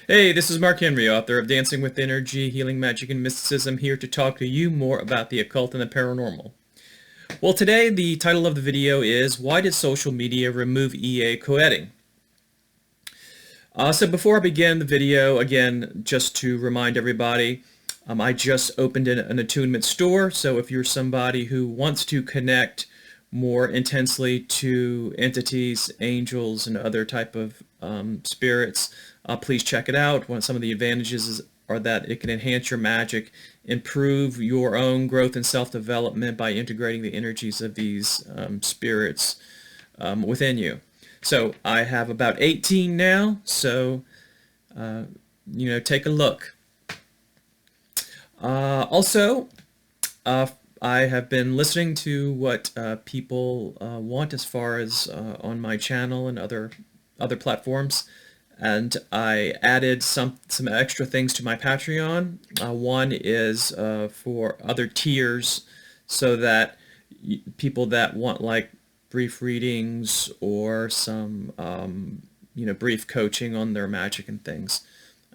Hey, this is Mark Henry, author of Dancing with Energy, Healing Magic, and Mysticism, here to talk to you more about the occult and the paranormal. Well, today the title of the video is Why Did Social Media Remove EA Koetting? So before I begin the video, again, just to remind everybody, I just opened an attunement store, so if you're somebody who wants to connect more intensely to entities, angels, and other type of spirits, please check it out. Some of the advantages are that it can enhance your magic, improve your own growth and self-development by integrating the energies of these spirits within you. So I have about 18 now, so take a look. Also, I have been listening to what people want as far as on my channel and other platforms, and I added some extra things to my Patreon. One is for other tiers, so that people that want like brief readings or some brief coaching on their magic and things,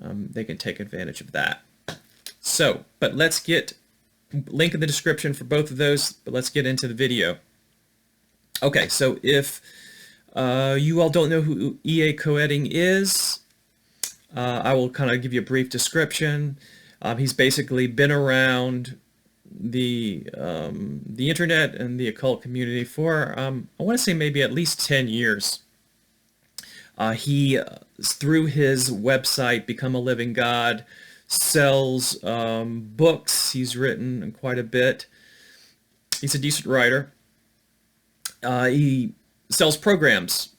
they can take advantage of that. So, but let's get link in the description for both of those, but let's get into the video. Okay, so if you all don't know who E.A. Koetting is, I will kind of give you a brief description. He's basically been around the internet and the occult community for I want to say maybe at least 10 years. He through his website Become a Living God sells books. He's written quite a bit. He's a decent writer. He sells programs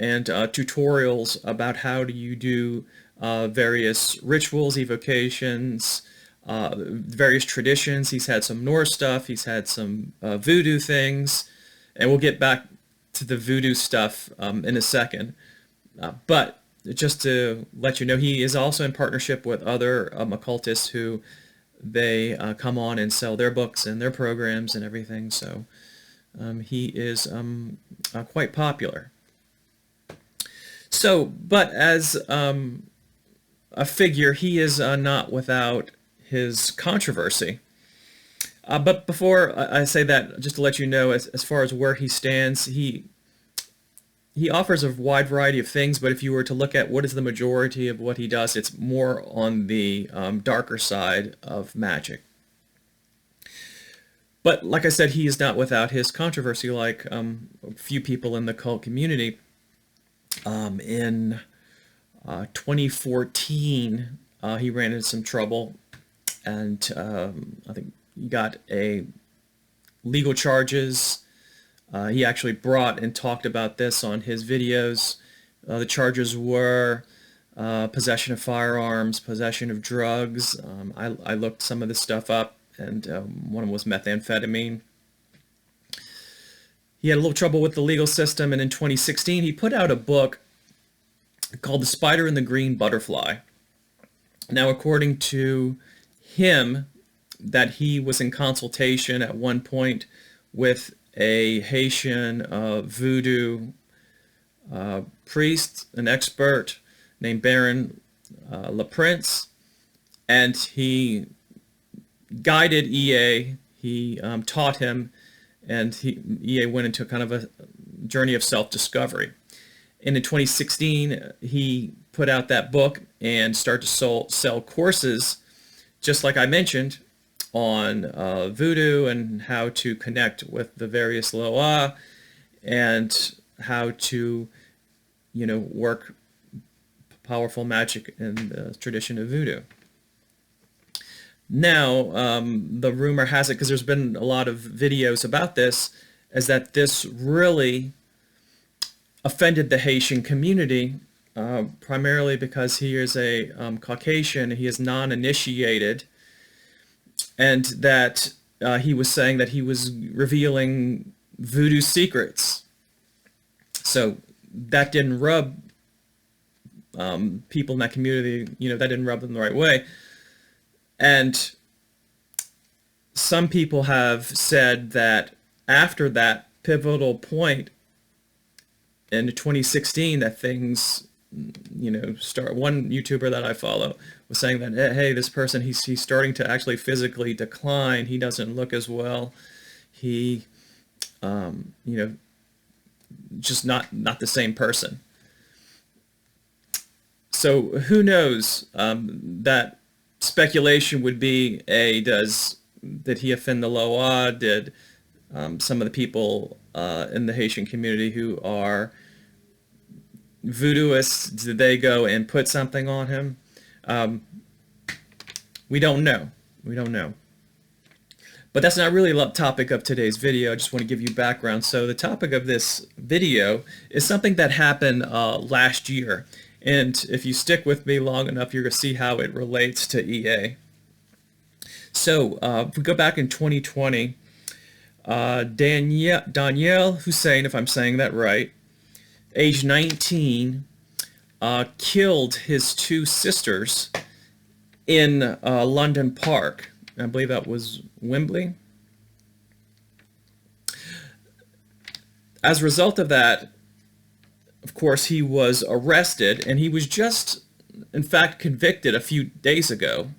and tutorials about how do you do various rituals, evocations, various traditions. He's had some Norse stuff. He's had some voodoo things, and we'll get back to the voodoo stuff in a second. But just to let you know, he is also in partnership with other occultists who they come on and sell their books and their programs and everything. So he is quite popular. So, but as a figure, he is not without his controversy. But before I say that, just to let you know, as far as where he stands, he offers a wide variety of things, but if you were to look at what is the majority of what he does, it's more on the darker side of magic. But like I said, he is not without his controversy, like a few people in the cult community. In 2014, he ran into some trouble, and I think he got legal charges. He actually brought and talked about this on his videos. The charges were possession of firearms, possession of drugs. I looked some of this stuff up, and one of them was methamphetamine. He had a little trouble with the legal system, and in 2016 he put out a book called The Spider and the Green Butterfly. Now, according to him, that he was in consultation at one point with a Haitian voodoo priest, an expert named Baron LaPrince, and he guided EA. He taught him, and EA went into kind of a journey of self-discovery. And in 2016, he put out that book and started to sell courses, just like I mentioned, on voodoo and how to connect with the various loa and how to, work powerful magic in the tradition of voodoo. Now, the rumor has it, because there's been a lot of videos about this, is that this really offended the Haitian community, primarily because he is a Caucasian, he is non-initiated, and that he was saying that he was revealing voodoo secrets. So that didn't rub people in that community, that didn't rub them the right way. And some people have said that after that pivotal point in 2016, that things start one YouTuber that I follow was saying that, hey, this person, he's starting to actually physically decline. He doesn't look as well. He, you know, just not the same person. So who knows? That speculation would be, did he offend the Loa? Did some of the people in the Haitian community who are voodooists, did they go and put something on him? We don't know. We don't know. But that's not really the topic of today's video. I just want to give you background. So the topic of this video is something that happened last year. And if you stick with me long enough, you're going to see how it relates to EA. So if we go back in 2020, Danielle Hussein, if I'm saying that right, age 19, killed his two sisters in London Park. I believe that was Wembley. As a result of that, of course, he was arrested, and he was just, in fact, convicted a few days ago.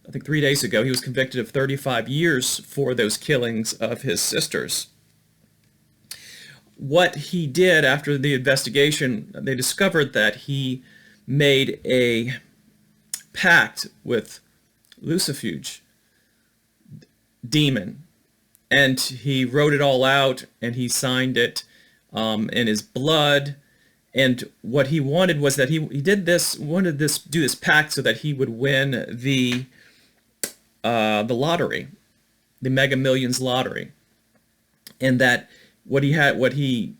I think 3 days ago, he was convicted of 35 years for those killings of his sisters. What he did after the investigation, they discovered that he made a pact with Lucifuge demon, and he wrote it all out, and he signed it in his blood. And what he wanted was that he do this pact so that he would win the lottery, the Mega Millions lottery, and that what he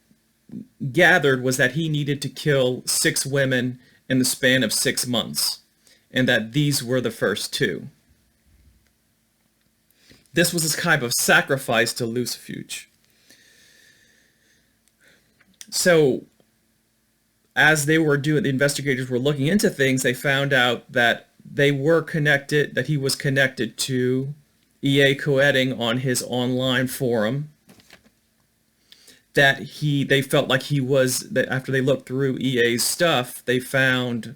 gathered was that he needed to kill 6 women in the span of 6 months, and that these were the first 2. This was his kind of sacrifice to Lucifuge. So, as the investigators were looking into things, they found out that he was connected to EA Koetting on his online forum. That they felt like that after they looked through EA's stuff, they found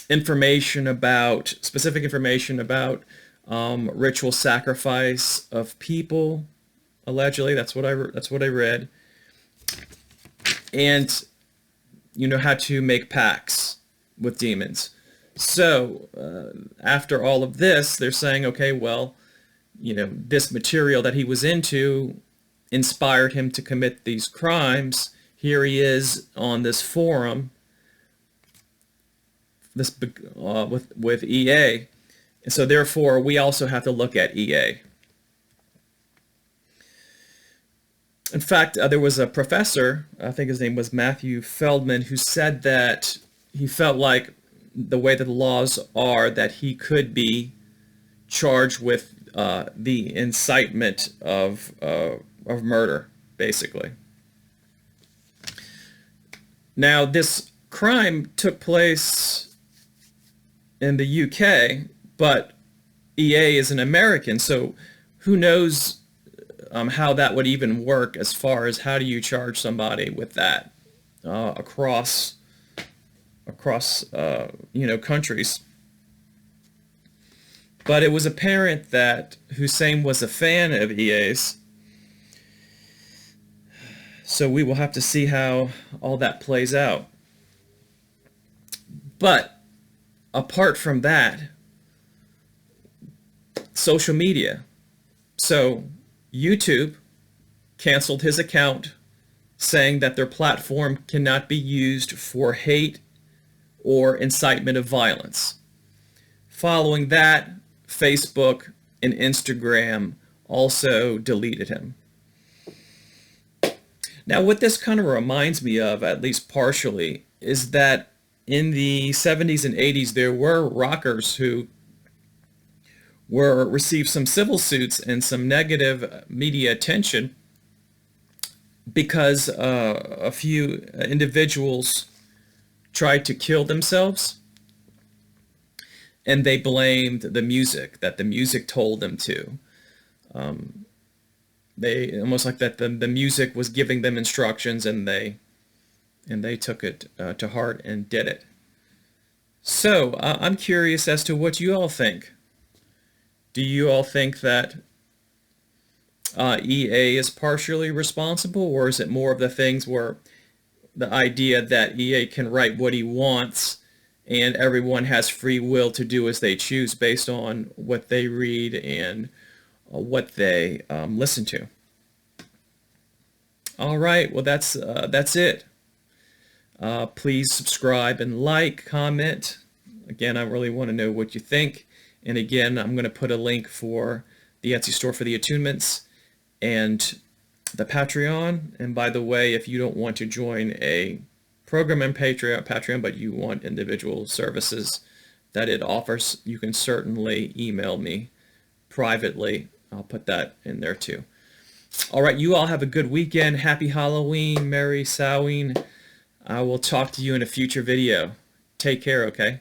specific information about ritual sacrifice of people, allegedly. That's what I read. And how to make pacts with demons. So after all of this, they're saying, okay, well, this material that he was into inspired him to commit these crimes. Here he is on this forum, with EA. And so therefore, we also have to look at EA. In fact, there was a professor, I think his name was Matthew Feldman, who said that he felt like the way that the laws are, that he could be charged with the incitement of murder, basically. Now, this crime took place in the UK, but EA is an American, so who knows how that would even work as far as how do you charge somebody with that across countries. But it was apparent that Hussein was a fan of EA's, so we will have to see how all that plays out. But apart from that, social media. So YouTube canceled his account, saying that their platform cannot be used for hate or incitement of violence. Following that, Facebook and Instagram also deleted him. Now, what this kind of reminds me of, at least partially, is that in the 70s and 80s, there were rockers who received some civil suits and some negative media attention because a few individuals tried to kill themselves, and they blamed the music, that the music told them to. They almost like that the music was giving them instructions, and they and they took it to heart and did it. So I'm curious as to what you all think. Do you all think that EA is partially responsible, or is it more of the things where the idea that EA can write what he wants and everyone has free will to do as they choose based on what they read and what they listen to? All right, well that's it. Please subscribe and like, comment. Again, I really want to know what you think. And again, I'm going to put a link for the Etsy store for the attunements and the Patreon. And by the way, if you don't want to join a program in Patreon, but you want individual services that it offers, you can certainly email me privately. I'll put that in there too. All right, you all have a good weekend. Happy Halloween, Merry Samhain. I will talk to you in a future video. Take care, okay?